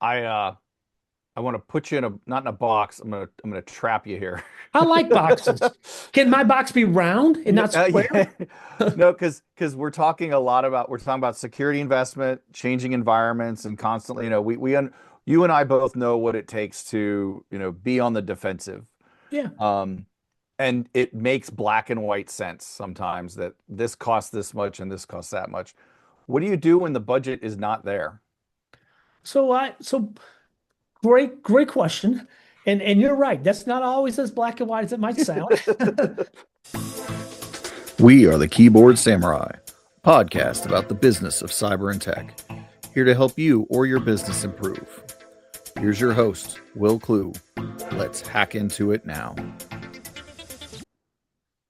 I want to put you in a not in a box. I'm gonna trap you here. I like boxes. Can my box be round and No, not square? yeah. No, because we're talking about security investment, changing environments, and constantly, you and I both know what it takes to, be on the defensive. Yeah. Um, and it makes black and white sense sometimes that this costs this much and this costs that much. What do you do when the budget is not there? So great question. And you're right. That's not always as black and white as it might sound. We are the Keyboard Samurai, a podcast about the business of cyber and tech, here to help you or your business improve. Here's your host, Wil Klu. Let's hack into it now.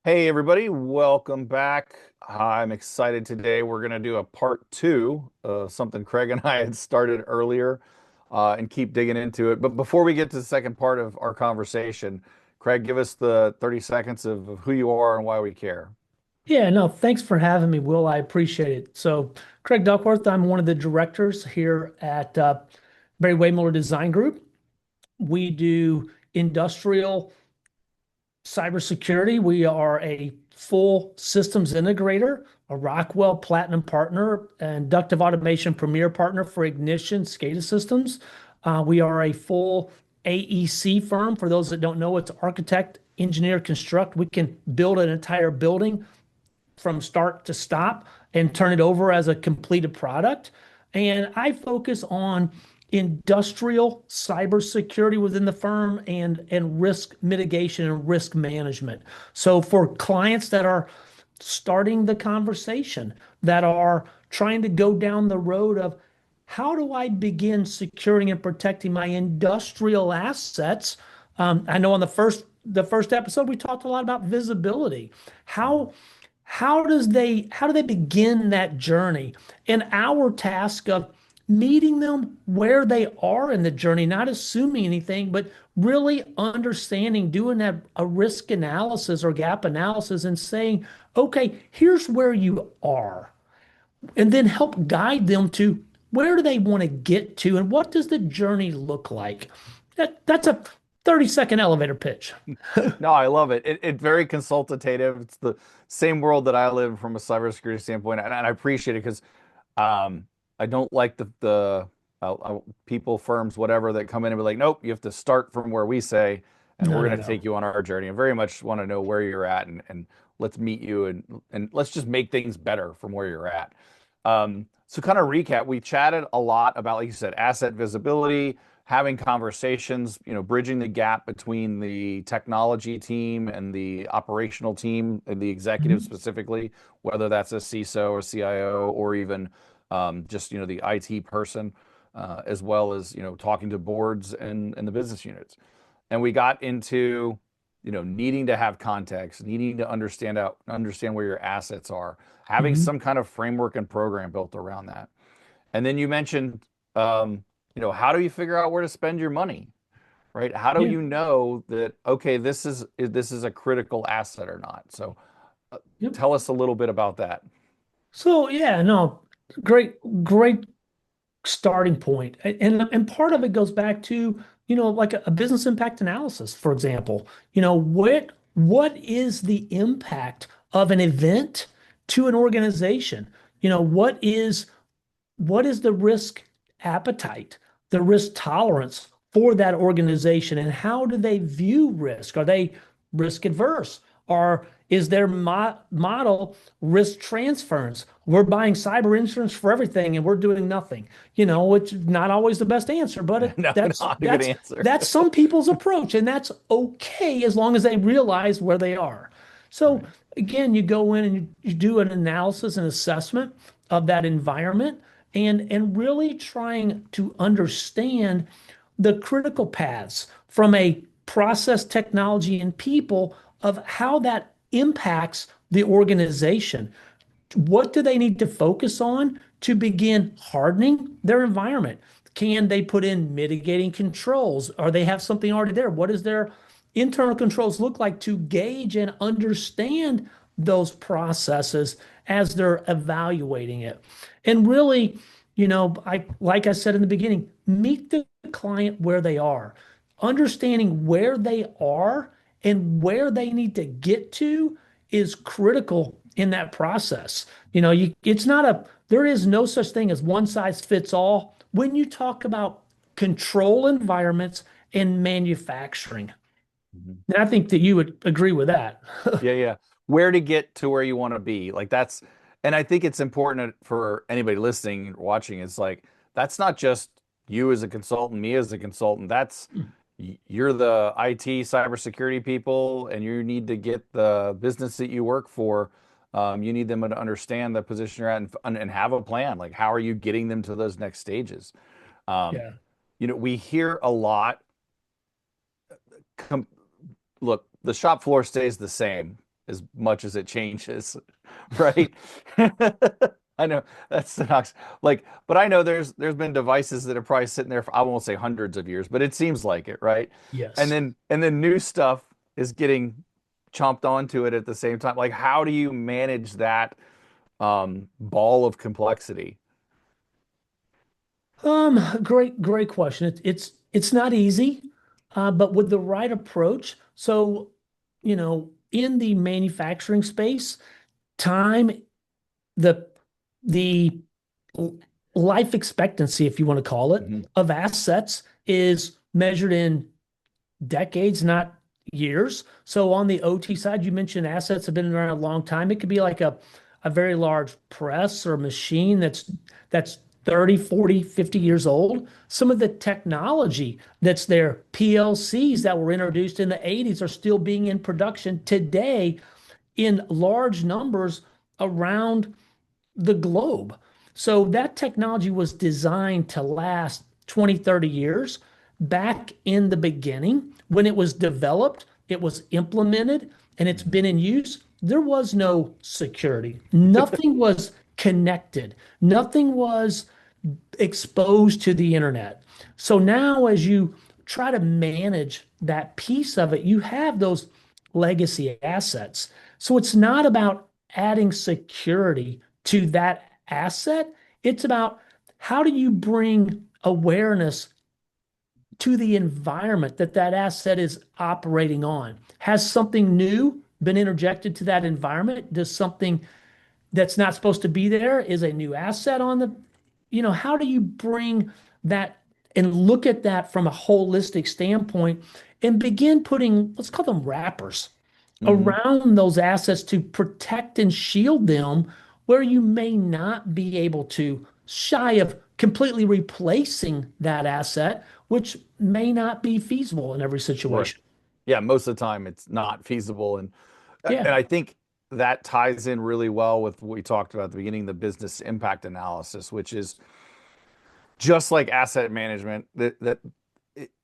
Hey, everybody, welcome back. I'm excited today. We're going to do a part two, something Craig and I had started earlier, and keep digging into it. But before we get to the second part of our conversation, Craig, give us the 30 seconds of who you are and why we care. Yeah, no, thanks for having me, Will. I appreciate it. So, Craig Duckworth, I'm one of the directors here at Barry-Wehmiller Design Group. We do industrial cybersecurity. We are a full systems integrator, a Rockwell Platinum partner, and inductive automation premier partner for Ignition SCADA systems. We are a full AEC firm. For those that don't know, it's architect, engineer, construct. We can build an entire building from start to stop and turn it over as a completed product. And I focus on industrial cybersecurity within the firm and risk mitigation and risk management. So for clients that are starting the conversation, that are trying to go down the road of how do I begin securing and protecting my industrial assets? I know on the first episode we talked a lot about visibility. How do they begin that journey? And our task of meeting them where they are in the journey, not assuming anything, but really understanding, doing a risk analysis or gap analysis and saying, okay, here's where you are. And then help guide them to where do they want to get to and what does the journey look like? That's a 30-second elevator pitch. No, I love it. It's very consultative. It's the same world that I live in from a cybersecurity standpoint, and I appreciate it because I don't like the people, firms, whatever that come in and be like, nope, you have to start from where we say, and No, we're no, going to no. take you on our journey. I very much want to know where you're at, and let's meet you and let's just make things better from where you're at. So kind of recap, we chatted a lot about, like you said, asset visibility, having conversations, bridging the gap between the technology team and the operational team and the executive Mhm. specifically, whether that's a CISO or CIO or even just the IT person, as well as talking to boards and the business units. And we got into needing to have context, needing to understand where your assets are, having Mhm. some kind of framework and program built around that. And then you mentioned, how do you figure out where to spend your money, right? How do Yeah. you know that, okay, this is a critical asset or not? So Yep. tell us a little bit about that. So yeah, no, great starting point. And part of it goes back to, like a business impact analysis, for example. What is the impact of an event to an organization? What is the risk appetite, the risk tolerance for that organization, and how do they view risk? Are they risk adverse? Or is their model risk transference? We're buying cyber insurance for everything and we're doing nothing, which is not always the best answer, but No, that's not a good that's answer. that's some people's approach, and that's okay as long as they realize where they are. So Right. again, you go in and you do an analysis and assessment of that environment and really trying to understand the critical paths from a process, technology, and people of how that impacts the organization. What do they need to focus on to begin hardening their environment? Can they put in mitigating controls? Or they have something already there? What does their internal controls look like to gauge and understand those processes as they're evaluating it? And really, like I said in the beginning, meet the client where they are. Understanding where they are and where they need to get to is critical in that process. There is no such thing as one size fits all when you talk about control environments and manufacturing. Mhm. And I think that you would agree with that. Yeah, yeah. Where to get to where you want to be. And I think it's important for anybody listening, watching, it's like, that's not just you as a consultant, me as a consultant. You're the IT cybersecurity people, and you need to get the business that you work for. You need them to understand the position you're at and have a plan. Like, how are you getting them to those next stages? Um, Yeah. we hear a lot. Com Look, the shop floor stays the same as much as it changes, right? I know that's the knocks. But I know there's been devices that are probably sitting there for, I won't say hundreds of years, but it seems like it, right? And Yes. then new stuff is getting chomped onto it at the same time. Like, how do you manage that ball of complexity? Great question. It's not easy, but with the right approach. So, in the manufacturing space, time, the the life expectancy, if you want to call it, Mhm. of assets is measured in decades, not years. So on the OT side, you mentioned assets have been around a long time. It could be like a very large press or machine that's 30, 40, 50 years old. Some of the technology that's there, PLCs that were introduced in the 80s are still being in production today in large numbers around the globe. So that technology was designed to last 20, 30 years. Back in the beginning, when it was developed, it was implemented, and it's been in use. There was no security. Nothing was connected. Nothing was exposed to the internet. So now, as you try to manage that piece of it, you have those legacy assets. So it's not about adding security to that asset. It's about how do you bring awareness to the environment that that asset is operating on? Has something new been interjected to that environment? Does something that's not supposed to be there is a new asset on how do you bring that and look at that from a holistic standpoint and begin putting, let's call them wrappers Mhm. around those assets to protect and shield them where you may not be able to, shy of completely replacing that asset, which may not be feasible in every Right. situation. Yeah, most of the time it's not feasible. And Yeah. I think that ties in really well with what we talked about at the beginning, the business impact analysis, which is just like asset management,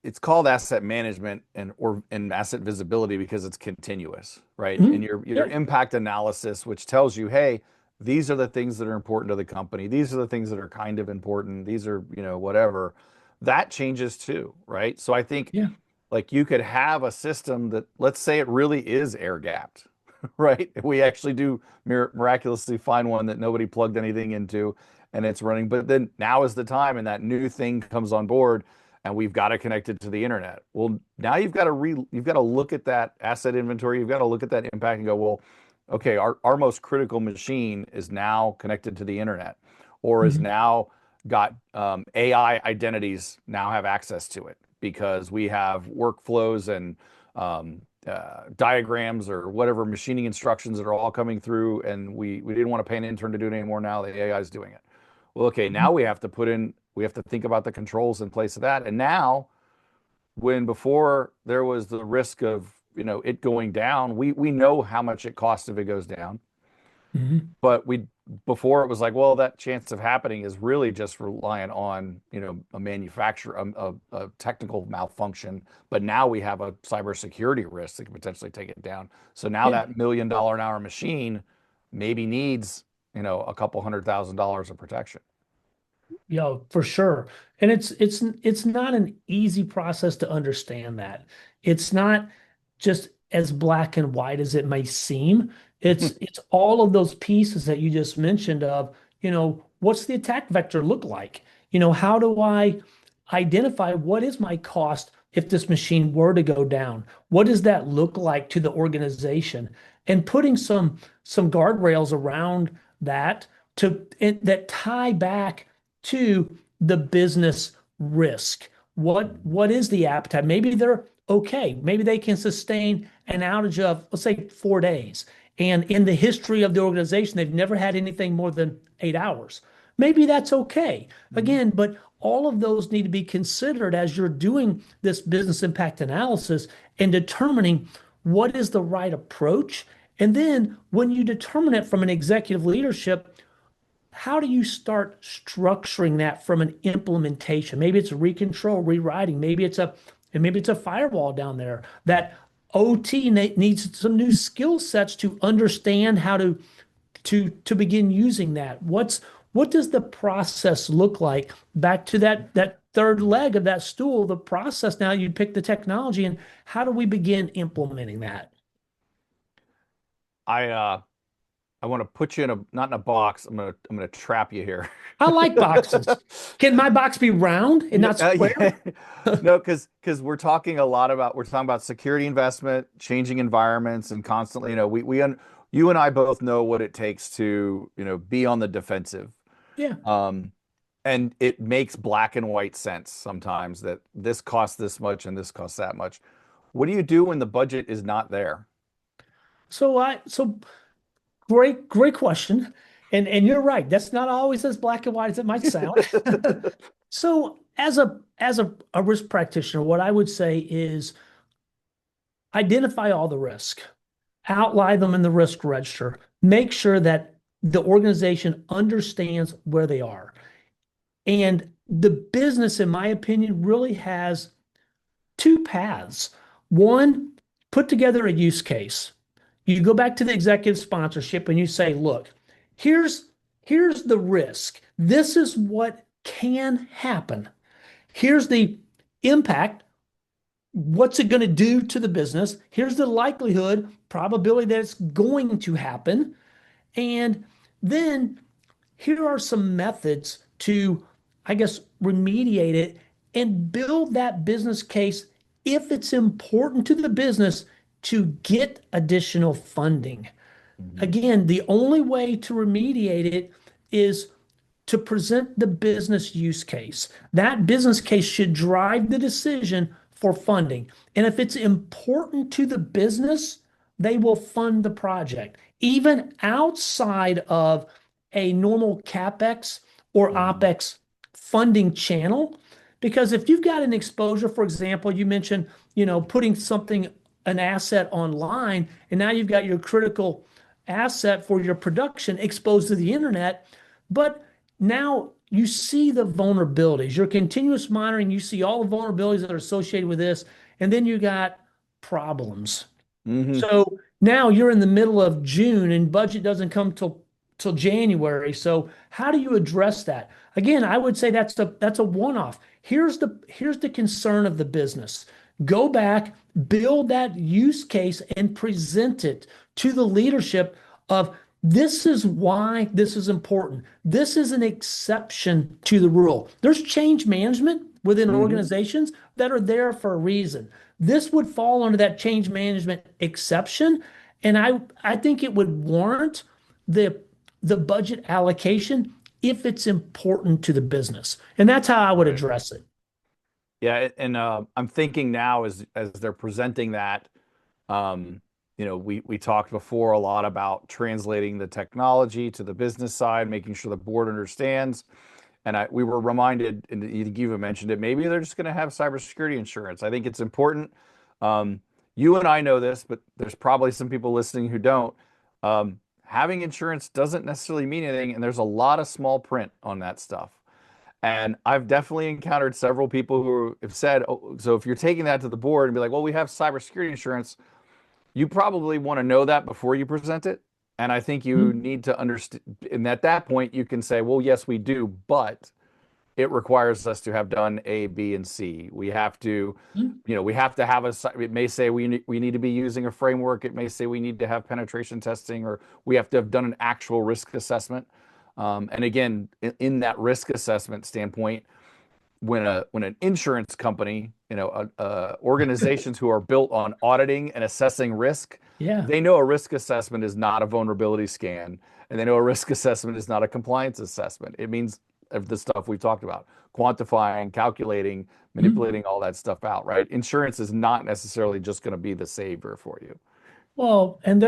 it's called asset management and asset visibility because it's continuous, right? And Mhm. your Yeah. impact analysis, which tells you, hey, these are the things that are important to the company. These are the things that are kind of important. These are, whatever. That changes too, right? So I think Yeah. like you could have a system that, let's say it really is air gapped, right? We actually do miraculously find one that nobody plugged anything into and it's running. But then now is the time, and that new thing comes on board, and we've got to connect it to the internet. Well, now you've got to look at that asset inventory. You've got to look at that impact and go, well, okay, our most critical machine is now connected to the internet, or is Mhm. now got AI identities now have access to it because we have workflows and diagrams or whatever machining instructions that are all coming through, and we didn't want to pay an intern to do it anymore. Now the AI is doing it. Well, okay, now we have to think about the controls in place of that. And now, when before there was the risk of it going down, we know how much it costs if it goes down. Mhm. But before it was like, well, that chance of happening is really just reliant on a manufacturer, a technical malfunction. But now we have a cybersecurity risk that could potentially take it down. So now Yeah. that $1 million an hour machine maybe needs a couple $100,000 of protection. For sure. And it's not an easy process to understand that. It's not just as black and white as it may seem. It's all of those pieces that you just mentioned of, what's the attack vector look like? How do I identify what is my cost if this machine were to go down? What does that look like to the organization? And putting some guardrails around that that tie back to the business risk. What is the appetite? Maybe they're okay. Maybe they can sustain an outage of, let's say, 4 days. And in the history of the organization, they've never had anything more than 8 hours. Maybe that's okay. Again, but all of those need to be considered as you're doing this business impact analysis and determining what is the right approach. And then when you determine it from an executive leadership, how do you start structuring that from an implementation? Maybe it's recontrol, rewriting. Maybe it's a firewall down there that OT needs some new skill sets to understand how to begin using that. What does the process look like? Back to that third leg of that stool, the process. Now you pick the technology, and how do we begin implementing that? I want to put you not in a box. I'm gonna trap you here. I like boxes. Can my box be round and not square? No, because we're talking about security investment, changing environments, and constantly, you and I both know what it takes to, be on the defensive. Yeah. And it makes black and white sense sometimes that this costs this much and this costs that much. What do you do when the budget is not there? So great question. And you're right. That's not always as black and white as it might sound. So as a risk practitioner, what I would say is identify all the risk, outline them in the risk register, make sure that the organization understands where they are. And the business, in my opinion, really has two paths. One, put together a use case. You go back to the executive sponsorship and you say, look, here's the risk. This is what can happen. Here's the impact. What's it going to do to the business? Here's the likelihood, probability that it's going to happen. And then here are some methods to, I guess, remediate it and build that business case if it's important to the business to get additional funding. Again, the only way to remediate it is to present the business use case. That business case should drive the decision for funding. And if it's important to the business, they will fund the project, even outside of a normal CapEx or OpEx funding channel. Because if you've got an exposure, for example, you mentioned, putting an asset online, and now you've got your critical asset for your production exposed to the internet, but now you see the vulnerabilities, your continuous monitoring, you see all the vulnerabilities that are associated with this, and then you got problems. So now you're in the middle of June and budget doesn't come till January. So how do you address that? Again, I would say that's a one-off. Here's the concern of the business. Go back, build that use case, and present it to the leadership of this is why this is important. This is an exception to the rule. There's change management within organizations that are there for a reason. This would fall under that change management exception, and I think it would warrant the budget allocation if it's important to the business. And that's how I would address it. Yeah, and I'm thinking now as they're presenting that, we talked before a lot about translating the technology to the business side, making sure the board understands. And we were reminded, and you even mentioned it, maybe they're just going to have cybersecurity insurance. I think it's important. You and I know this, but there's probably some people listening who don't. Having insurance doesn't necessarily mean anything, and there's a lot of small print on that stuff. And I've definitely encountered several people who have said, oh, so if you're taking that to the board and be like, well, we have cybersecurity insurance, you probably want to know that before you present it. And I think you need to understand, and at that point you can say, well, yes, we do, but it requires us to have done A, B, and C. We have to, we have to have it may say we need to be using a framework. It may say we need to have penetration testing, or we have to have done an actual risk assessment. And again, in that risk assessment standpoint, when an insurance company, organizations who are built on auditing and assessing risk, Yeah. they know a risk assessment is not a vulnerability scan, and they know a risk assessment is not a compliance assessment. It means of the stuff we've talked about, quantifying, calculating, Mhm. manipulating all that stuff out, right? Insurance is not necessarily just going to be the savior for you. Well, and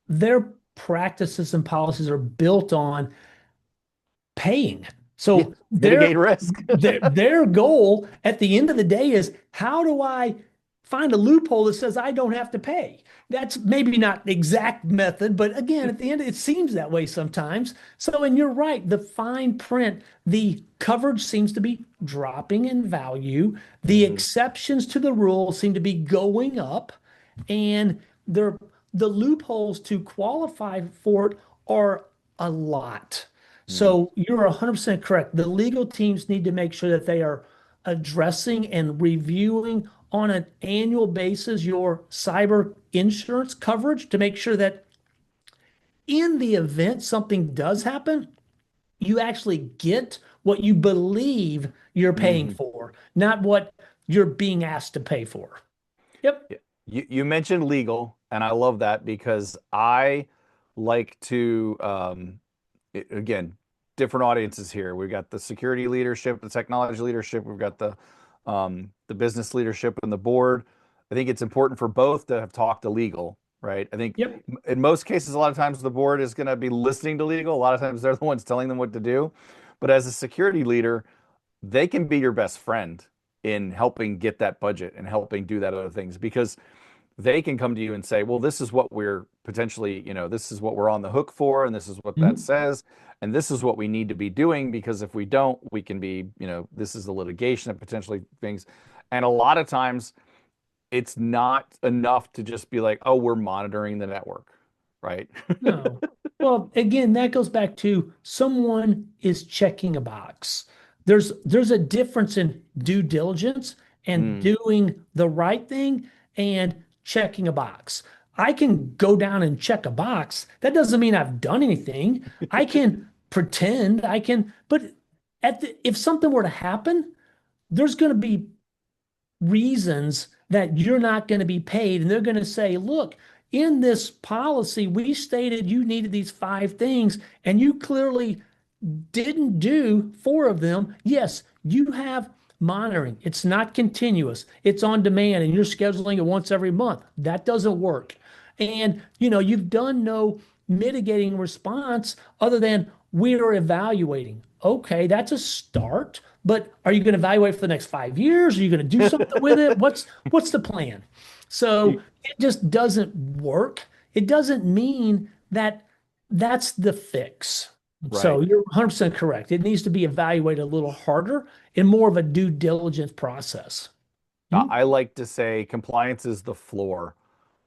their practices and policies are built on paying. Yeah, So mitigate risk. their goal at the end of the day is, how do I find a loophole that says I don't have to pay? That's maybe not the exact method, but again, at the end, it seems that way sometimes. So, and you're right, the fine print, the coverage seems to be dropping in value. The Mhm. exceptions to the rule seem to be going up, and the loopholes to qualify for it are a lot. Mhm. So you're 100% correct. The legal teams need to make sure that they are addressing and reviewing on an annual basis your cyber insurance coverage to make sure that in the event something does happen, you actually get what you believe you're paying Mhm. for, not what you're being asked to pay for. Yep. Yeah. You mentioned legal, and I love that because I like to, again, different audiences here. We've got the security leadership, the technology leadership, we've got the business leadership and the board. I think it's important for both to have talked to legal, right? I think Yep. in most cases, a lot of times the board is going to be listening to legal. A lot of times they're the ones telling them what to do. But as a security leader, they can be your best friend in helping get that budget and helping do that other things because they can come to you and say, well, this is what we're potentially, this is what we're on the hook for, and this is what that Mhm. says, and this is what we need to be doing because if we don't, we can be, this is the litigation and potentially things. And a lot of times it's not enough to just be like, oh, we're monitoring the network, right? No. Well, again, that goes back to someone is checking a box. There's a difference in due diligence and Mm. doing the right thing and checking a box. I can go down and check a box. That doesn't mean I've done anything. I can pretend, but if something were to happen, there's going to be reasons that you're not going to be paid. And they're going to say, look, in this policy, we stated you needed these five things, and you clearly didn't do four of them. Yes, you have monitoring. It's not continuous, it's on demand, and you're scheduling it once every month. That doesn't work. And you've done no mitigating response other than we're evaluating. Okay, that's a start, but are you going to evaluate for the next 5 years? Are you going to do something with it? What's the plan? So it just doesn't work. It doesn't mean that that's the fix. So Right. you're 100% correct. It needs to be evaluated a little harder in more of a due diligence process. Hmm? I like to say compliance is the floor.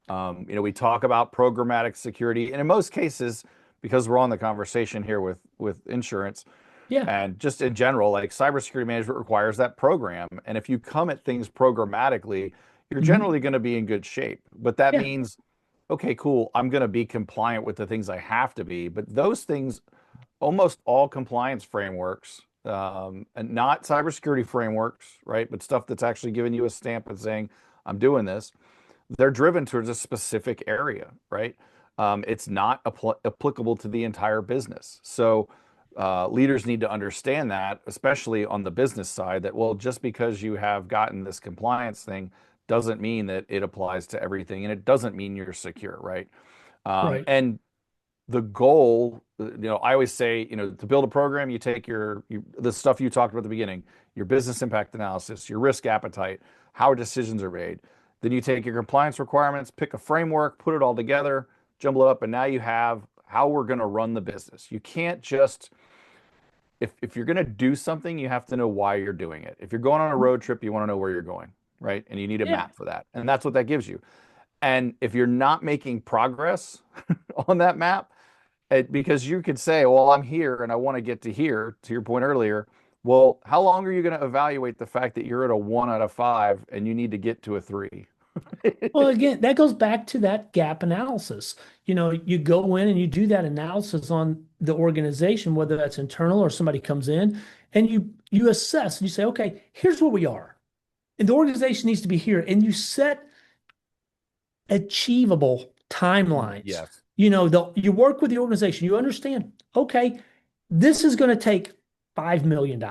We talk about programmatic security, and in most cases, because we're on the conversation here with insurance Yeah. and just in general, like cybersecurity management requires that program. And if you come at things programmatically, you're Mhm. generally going to be in good shape. But that Yeah. means, okay, cool, I'm going to be compliant with the things I have to be. But those things, almost all compliance frameworks, and not cybersecurity frameworks, right? But stuff that's actually giving you a stamp and saying, I'm doing this, they're driven towards a specific area, right? It's not applicable to the entire business. So leaders need to understand that, especially on the business side, that, well, just because you have gotten this compliance thing doesn't mean that it applies to everything, and it doesn't mean you're secure, right? Right. And the goal, I always say, to build a program, you take the stuff you talked about at the beginning, your business impact analysis, your risk appetite, how decisions are made. Then you take your compliance requirements, pick a framework, put it all together, jumble it up, and now you have how we're going to run the business. You can't just, if you're going to do something, you have to know why you're doing it. If you're going on a road trip, you want to know where you're going, right? And you need a Yeah. map for that. And that's what that gives you. And if you're not making progress on that map, because you could say, well, I'm here and I want to get to here, to your point earlier. Well, how long are you going to evaluate the fact that you're at a 1 out of 5 and you need to get to a 3? Well, again, that goes back to that gap analysis. You go in and you do that analysis on the organization, whether that's internal or somebody comes in, and you assess and you say, okay, here's where we are. And the organization needs to be here. And you set achievable timelines. Yes. You work with the organization, you understand, okay, this is going to take $5 million.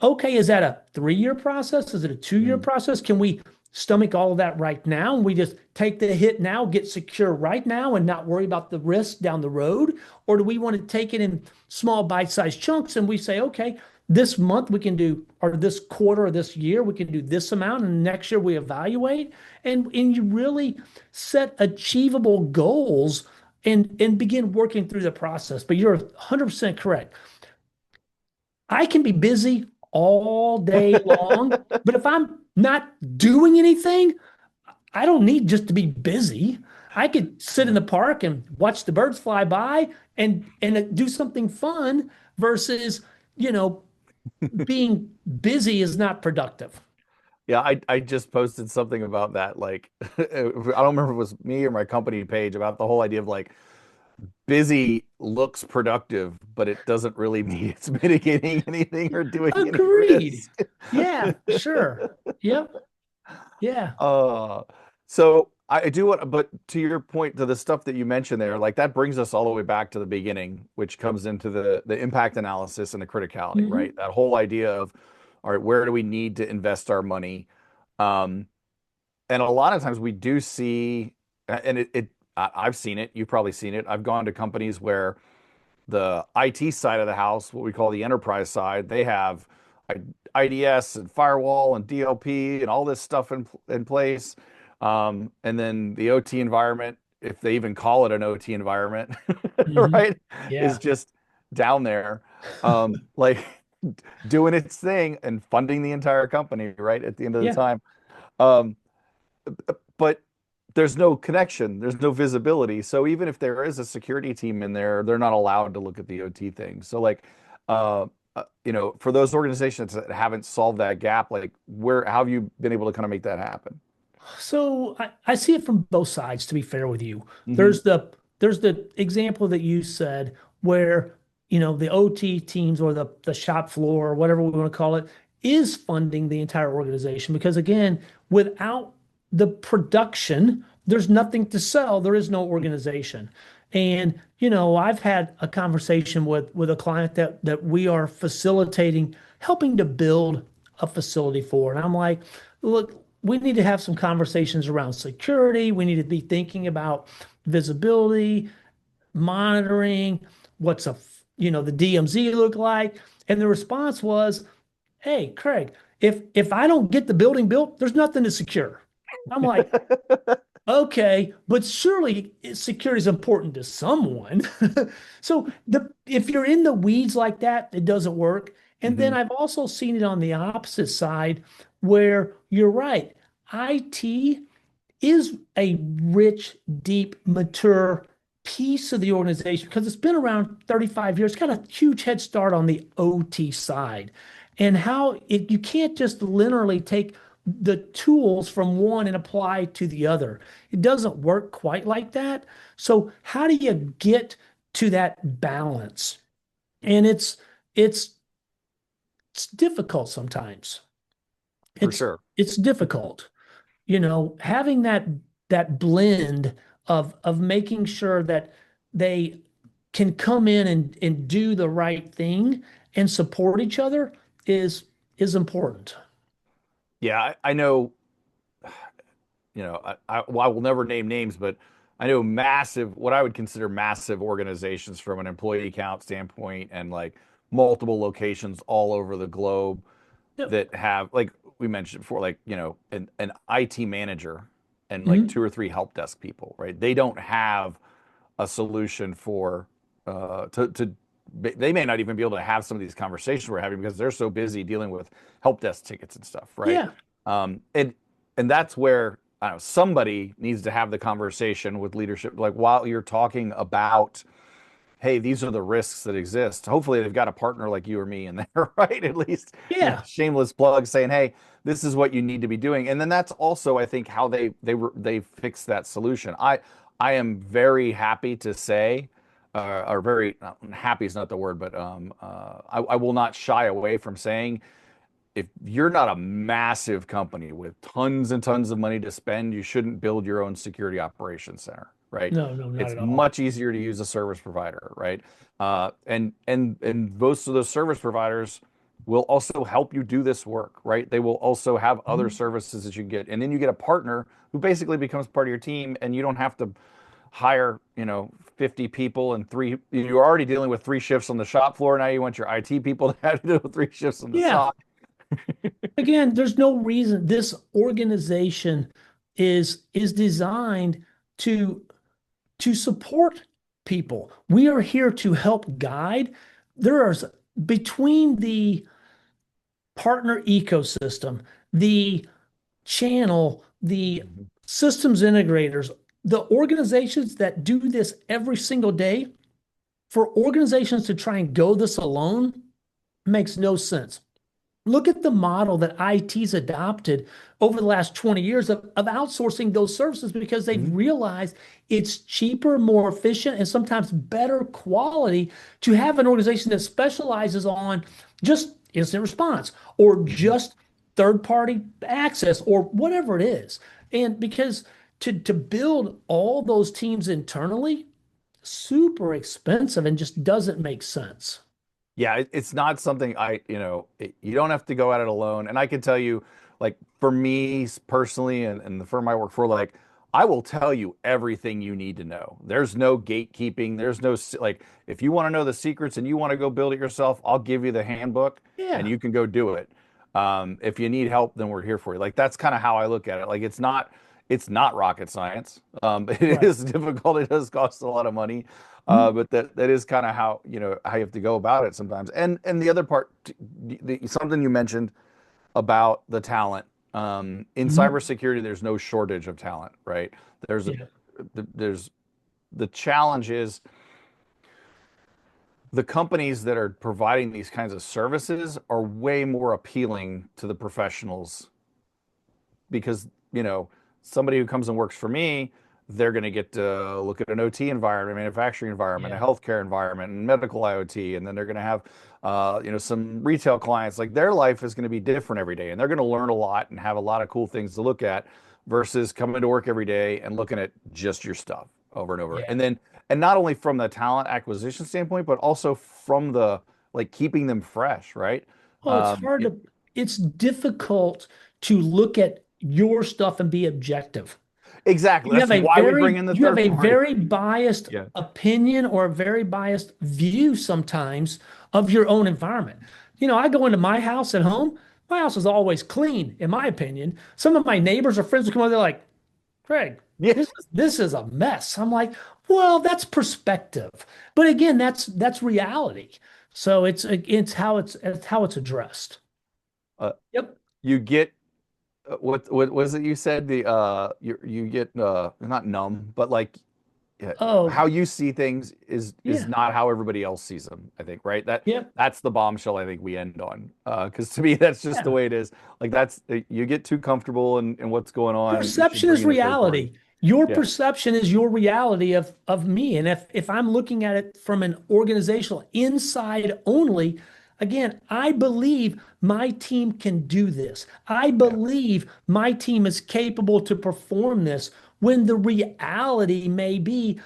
Okay, is that a 3-year process? Is it a 2-year Mm. process? Can we stomach all of that right now? And we just take the hit now, get secure right now, and not worry about the risk down the road? Or do we want to take it in small bite-sized chunks and we say, okay, this month we can do, or this quarter or this year, we can do this amount, and next year we evaluate. And you really set achievable goals and begin working through the process. But you're 100% correct. I can be busy all day long, but if I'm not doing anything, I don't need just to be busy. I could sit in the park and watch the birds fly by and do something fun versus, you know, being busy is not productive. Yeah, I just posted something about that. Like, I don't remember if it was me or my company page about the whole idea of like busy looks productive, but it doesn't really mean it's mitigating anything or doing any Agreed. risk. Yeah, sure. Yep. Yeah. Uh, so I do want, but to your point, to the stuff that you mentioned there, like that brings us all the way back to the beginning, which comes into the impact analysis and the criticality, Hmm. right? That whole idea of, all right, where do we need to invest our money? Um, and a lot of times we do see, and I've seen it, you've probably seen it. I've gone to companies where the IT side of the house, what we call the enterprise side, they have IDS and firewall and DLP and all this stuff in place. And then the OT environment, if they even call it an OT environment, Hmm. right, is Yeah. just down there, like doing its thing and funding the entire company, right, at the end of the Yeah. time. Um, but there's no connection, there's no visibility. So even if there is a security team in there, they're not allowed to look at the OT thing. So like, for those organizations that haven't solved that gap, like how have you been able to kind of make that happen? So I see it from both sides, to be fair with you. Hmm. There's the example that you said where, the OT teams or the shop floor or whatever we want to call it is funding the entire organization because again, without the production, there's nothing to sell. There is no organization. And, I've had a conversation with a client that we are facilitating, helping to build a facility for. And I'm like, look, we need to have some conversations around security. We need to be thinking about visibility, monitoring, the DMZ look like. And the response was, hey, Craig, if I don't get the building built, there's nothing to secure. I'm like, okay, but surely security is important to someone. So if you're in the weeds like that, it doesn't work. And then Hmm. I've also seen it on the opposite side where you're right. IT is a rich, deep, mature piece of the organization because it's been around 35 years. It's got a huge head start on the OT side. And you can't just linearly take the tools from one and apply to the other. It doesn't work quite like that. So how do you get to that balance? And it's it's difficult sometimes. For It's sure. it's difficult. Having that blend of making sure that they can come in and do the right thing and support each other is important. Yeah, I know, well, I will never name names, but I know what I would consider massive organizations from an employee count standpoint and like multiple locations all over the globe Yep. that have, like we mentioned before, like, an IT manager and like Mhm. 2 or 3 help desk people, right? They don't have a solution for, they may not even be able to have some of these conversations we're having because they're so busy dealing with help desk tickets and stuff, right? Yeah. Um, and and that's where I don't know, somebody needs to have the conversation with leadership, like while you're talking about hey, these are the risks that exist. Hopefully they've got a partner like you or me in there, right? At least, Yeah. shameless plug saying, hey, this is what you need to be doing. And then that's also, I think, how they fix that solution. I am very happy to say, or very happy is not the word, but I will not shy away from saying, if you're not a massive company with tons and tons of money to spend, you shouldn't build your own security operations center, right? No, no, not It's at all. much easier to use a service provider, right? And most of those service providers will also help you do this work, right? They will also have other Mhm. services that you get, and then you get a partner who basically becomes part of your team, and you don't have to hire, 50 people and three. You're already dealing with three shifts on the shop floor. Now you want your IT people to have to deal with three shifts on the Yeah. SOC. Again, there's no reason this organization is designed to to support people. We are here to help guide. There is between the partner ecosystem, the channel, the Mhm. systems integrators, the organizations that do this every single day, for organizations to try and go this alone makes no sense. Look at the model that IT's adopted over the last 20 years of outsourcing those services because they've Mhm. realized it's cheaper, more efficient, and sometimes better quality to have an organization that specializes on just instant response or Mhm. just third-party access or whatever it is. And because to build all those teams internally, super expensive and just doesn't make sense. Yeah, it's not something you don't have to go at it alone. And I can tell you, like, for me personally and the firm I work for, like, I will tell you everything you need to know. There's no gatekeeping. There's no, like, if you want to know the secrets and you want to go build it yourself, I'll give you the handbook and Yeah, you can go do it. If you need help, then we're here for you. Like, that's kind of how I look at it. Like, it's not rocket science. It right. is difficult. It does cost a lot of money. Mhm. But that is kind of how how you have to go about it sometimes. And the other part, something you mentioned about the talent. In Mhm. cybersecurity, there's no shortage of talent, right? There's Yeah. there's the challenge is the companies that are providing these kinds of services are way more appealing to the professionals because somebody who comes and works for me, they're going to get to look at an OT environment, manufacturing environment, a Yeah. healthcare environment, and medical IoT, and then they're going to have some retail clients. Like, their life is going to be different every day, and they're going to learn a lot and have a lot of cool things to look at versus coming to work every day and looking at just your stuff over and over. Yeah. And not only from the talent acquisition standpoint, but also from the, like, keeping them fresh, right? Well, it's difficult to look at your stuff and be objective. Exactly. That's why we bring in the You have third a party. very biased Yeah. opinion or a very biased view sometimes of your own environment. I go into my house at home. My house is always clean, in my opinion. Some of my neighbors or friends will come over, they're like, Craig, Yeah. this is a mess. I'm like, well, that's perspective. But again, that's reality. So it's how it's addressed. Uh, Yep. you get what was it you said? You get not numb, but, like, yeah, Oh, how you see things is yeah. not how everybody else sees them, I think, right? Yep. That's the bombshell I think we end on. Because to me, that's just the Yeah. way it is. Like, that's you get too comfortable in what's going on. You should Perception bring is in a third party. reality. Your Yeah. perception is your reality of me. And if I'm looking at it from an organizational inside only, again, I believe my team can do this. I Yeah. believe my team is capable to perform this when the reality may be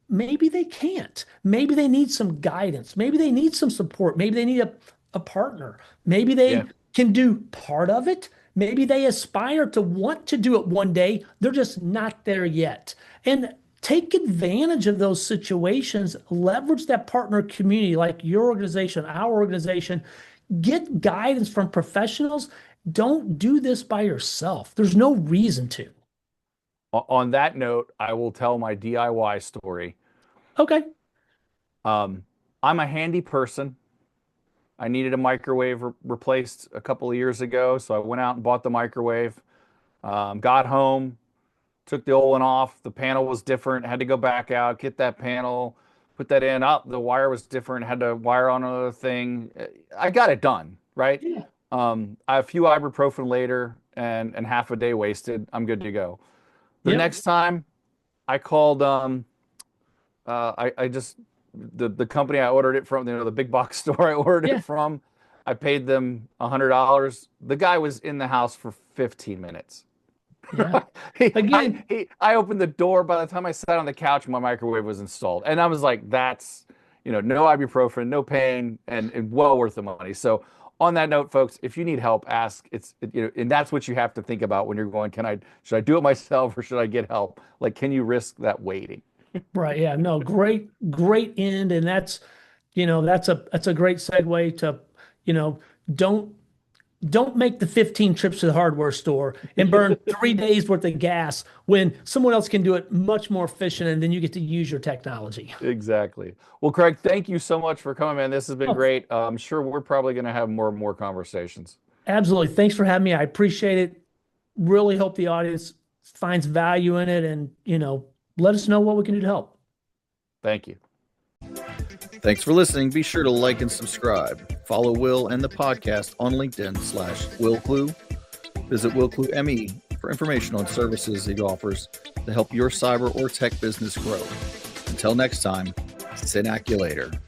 maybe they can't. Maybe they need some guidance. Maybe they need some support. Maybe they need a partner. Maybe Yeah. they can do part of it. Maybe they aspire to want to do it one day. They're just not there yet. And take advantage of those situations, leverage that partner community like your organization, our organization, get guidance from professionals. Don't do this by yourself. There's no reason to. On that note, I will tell my DIY story. Okay. Um, I'm a handy person. I needed a microwave replaced a couple of years ago, so I went out and bought the microwave. Got home, took the old one off. The panel was different. Had to go back out, get that panel. put that in. The wire was different, had to wire on another thing. I got it done, right? Yeah. I have a few ibuprofen later and half a day wasted. I'm good to go. The next time I called, I just, the company I ordered it from, the big box store I ordered it from, I paid them $100. The guy was in the house for 15 minutes. Yeah. I opened the door. By the time I sat on the couch, my microwave was installed. And I was like, that's, no ibuprofen, no pain, and well worth the money. So on that note, folks, if you need help, ask. And that's what you have to think about when you're going, should I do it myself or should I get help? Like, can you risk that waiting? Right. Yeah. No, great end. And that's a great segue to, don't make the 15 trips to the hardware store and burn 3 days worth of gas when someone else can do it much more efficient, and then you get to use your technology. Exactly. Well, Craig, thank you so much for coming, man. This has been great. I'm sure we're probably going to have more and more conversations. Absolutely. Thanks for having me. I appreciate it. Really hope the audience finds value in it, and, let us know what we can do to help. Thank you. Thanks for listening. Be sure to like and subscribe. Follow Wil and the podcast on LinkedIn/Wil Klu. Visit Wil Klu ME for information on services he offers to help your cyber or tech business grow. Until next time, Synaculator.